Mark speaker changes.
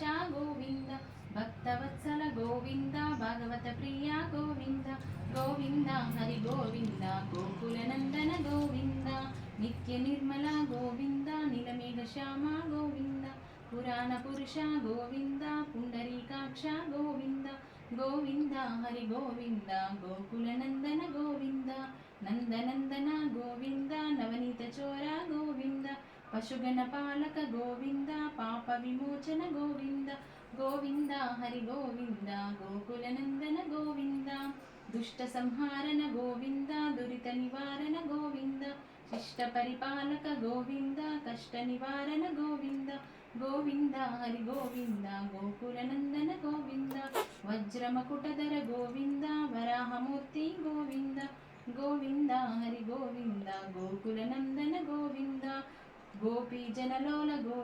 Speaker 1: गोविन्द भक्तवत्सल गोविन्द भागवत प्रिया गोविन्द गोविन्द हरि गोविन्द गोकुलनन्दन गोविन्द नित्य निर्मला गोविन्द नीलमेघ श्यामा गोविन्द पुराण पुरुष गोविन्द पुण्डरीकाक्ष गोविन्द गोविन्द हरि गोविन्द गोकुलनन्दन गोविन्द नन्दनन्दन गोविन्द नवनीत चोर गोविन्द पशुगणपालक गोविन्द पाप विमोचन गोविन्द गोविन्द हरि गोविन्द गोकुलनन्दन गोविन्द दुष्ट संहारन गोविन्द दुरित निवारण गोविन्द शिष्ट परिपालक गोविन्द कष्ट निवारण गोविन्द गोविन्द हरि गोविन्द गोकुलनन्दन गोविन्द वज्रमकुटधर गोविन्द वराहमूर्ति गोविन्द गोविन्द हरि गोविन्द गोकुलनन्दन गोविन्द गोपीजनलोल